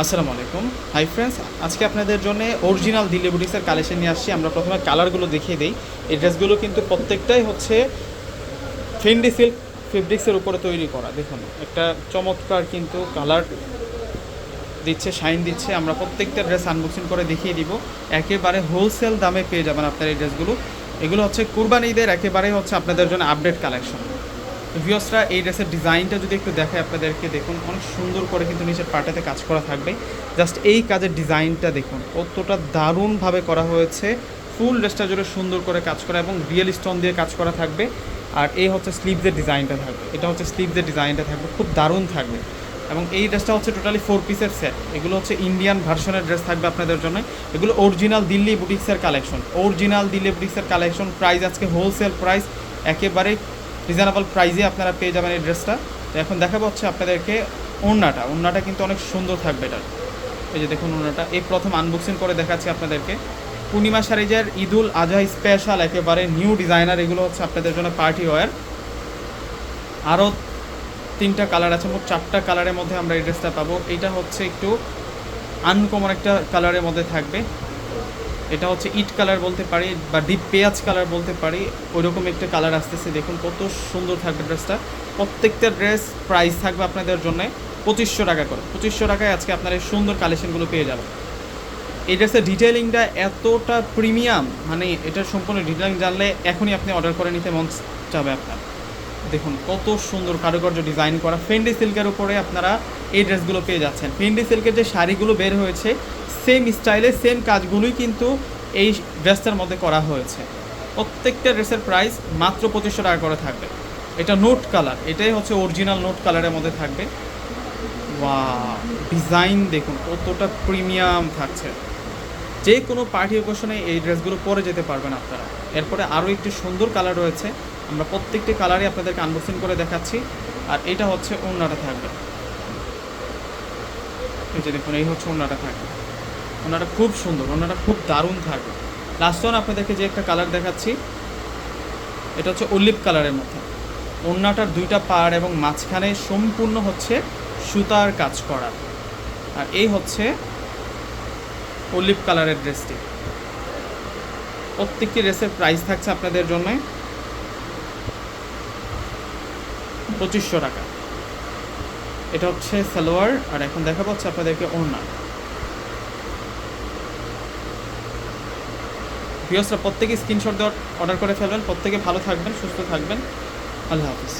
আসসালামু আলাইকুম। Hi friends, আজকে আপনাদের জন্য অরিজিনাল দিল্লি বুটিক্সের কালেকশন নিয়ে আসছি। আমরা প্রথমে কালারগুলো দেখিয়ে দিই। এই ড্রেসগুলো কিন্তু প্রত্যেকটাই হচ্ছে ফেন্ডি সিল্ক ফেব্রিক্সের উপরে তৈরি করা। দেখুন একটা চমৎকার কিন্তু কালার দিচ্ছে, শাইন দিচ্ছে। আমরা প্রত্যেকটা ড্রেস আনবক্সিং করে দেখিয়ে দিব। একেবারে হোলসেল দামে পেয়ে যাবেন আপনার এই ড্রেসগুলো। এগুলো হচ্ছে কুরবানি ঈদের একেবারেই হচ্ছে আপনাদের জন্য আপডেট কালেকশন। ভিউয়ার্সরা, এই ড্রেসের ডিজাইনটা যদি একটু দেখায় আপনাদেরকে, দেখুন অনেক সুন্দর করে কিন্তু নিচের পার্টেতে কাজ করা থাকবে। জাস্ট এই কাজের ডিজাইনটা দেখুন কতটা দারুণভাবে করা হয়েছে। ফুল ড্রেসটা জুড়ে সুন্দর করে কাজ করা এবং রিয়েল স্টোন দিয়ে কাজ করা থাকবে। আর এই হচ্ছে স্লিভসের ডিজাইনটা থাকবে, এটা হচ্ছে স্লিভসের ডিজাইনটা থাকবে, খুব দারুণ থাকবে। এবং এই ড্রেসটা হচ্ছে টোটালি 4 পিসের সেট। এগুলো হচ্ছে ইন্ডিয়ান ভার্সনের ড্রেস থাকবে আপনাদের জন্য। এগুলো অরিজিনাল দিল্লি বুটিক্সের কালেকশন, অরিজিনাল দিল্লি বুটিক্সের কালেকশন। প্রাইস আজকে হোলসেল প্রাইস, একেবারে রিজনেবল প্রাইসে আপনারা পেয়ে যাবেন এই ড্রেসটা। তো এখন দেখাবো হচ্ছে আপনাদেরকে ওড়নাটা কিন্তু অনেক সুন্দর থাকবে এটার। এই যে দেখুন ওড়নাটা, এই প্রথম আনবক্সিং করে দেখাচ্ছি আপনাদেরকে। পূর্ণিমা শাড়িজের ঈদুল আজহা স্পেশাল একেবারে নিউ ডিজাইনার। এগুলো হচ্ছে আপনাদের জন্য পার্টি ওয়্যার। আরও 3টা কালার আছে, মোট 4টা কালারের মধ্যে আমরা এই ড্রেসটা পাবো। এইটা হচ্ছে একটু আনকমন একটা কালারের মধ্যে থাকবে। এটা হচ্ছে ইট কালার বলতে পারি বা ডিপ পেঁয়াজ কালার বলতে পারি, ওইরকম একটা কালার আসতেছে। দেখুন কত সুন্দর থাকবে ড্রেসটা। প্রত্যেকটা ড্রেস প্রাইস থাকবে আপনাদের জন্য 2500 টাকা করে। 2500 টাকায় আজকে আপনার এই সুন্দর কালেকশনগুলো পেয়ে যাবেন। এই ড্রেসের ডিটেলিংটা এতটা প্রিমিয়াম, মানে এটার সম্পূর্ণ ডিটেলিং জানলে এখনই আপনি অর্ডার করে নিতে মন চাবে আপনার। দেখুন কত সুন্দর কারুকার্য ডিজাইন করা। ফেন্ডি সিল্কের উপরে আপনারা এই ড্রেসগুলো পেয়ে যাচ্ছেন। ফেন্ডি সিল্কের যে শাড়িগুলো বের হয়েছে সেম স্টাইলে সেম কাজগুলোই কিন্তু এই ড্রেসটার মধ্যে করা হয়েছে। প্রত্যেকটা ড্রেসের প্রাইস মাত্র 2500 টাকা করে থাকবে। এটা নোট কালার, এটাই হচ্ছে অরিজিনাল নোট কালারের মধ্যে থাকবে। ওয়াও, ডিজাইন দেখুন কতটা প্রিমিয়াম থাকছে। যে কোনো পার্টি অকেশনে এই ড্রেসগুলো পরে যেতে পারবেন আপনারা। এরপরে আরও একটি সুন্দর কালার রয়েছে, আমরা প্রত্যেকটি কালারই আপনাদেরকে আনবক্সিং করে দেখাচ্ছি। আর এটা হচ্ছে ওড়নাটা থাকবে। এই যে দেখুন, এই হচ্ছে ওড়নাটা থাকবে। ওড়নাটা খুব সুন্দর, ওড়নাটা খুব দারুণ থাকবে। লাস্ট ওয়ান আপনাদেরকে যে একটা কালার দেখাচ্ছি, এটা হচ্ছে অলিভ কালারের মধ্যে। ওড়নাটার 2টা পাড় এবং মাঝখানে সম্পূর্ণ হচ্ছে সুতার কাজ করা। আর এই হচ্ছে অলিভ কালারের ড্রেসটি। প্রত্যেকটি ড্রেসের প্রাইস থাকছে আপনাদের জন্য 2500 টাকা। এটা হচ্ছে সালোয়ার, আর এখন দেখা পাচ্ছে আপনাদেরকে ওড়না। ভিউয়ার্সরা, প্রত্যেকে স্ক্রিনশট দিয়ে অর্ডার করে ফেলবেন। প্রত্যেকে ভালো থাকবেন, সুস্থ থাকবেন। আল্লাহ হাফিজ।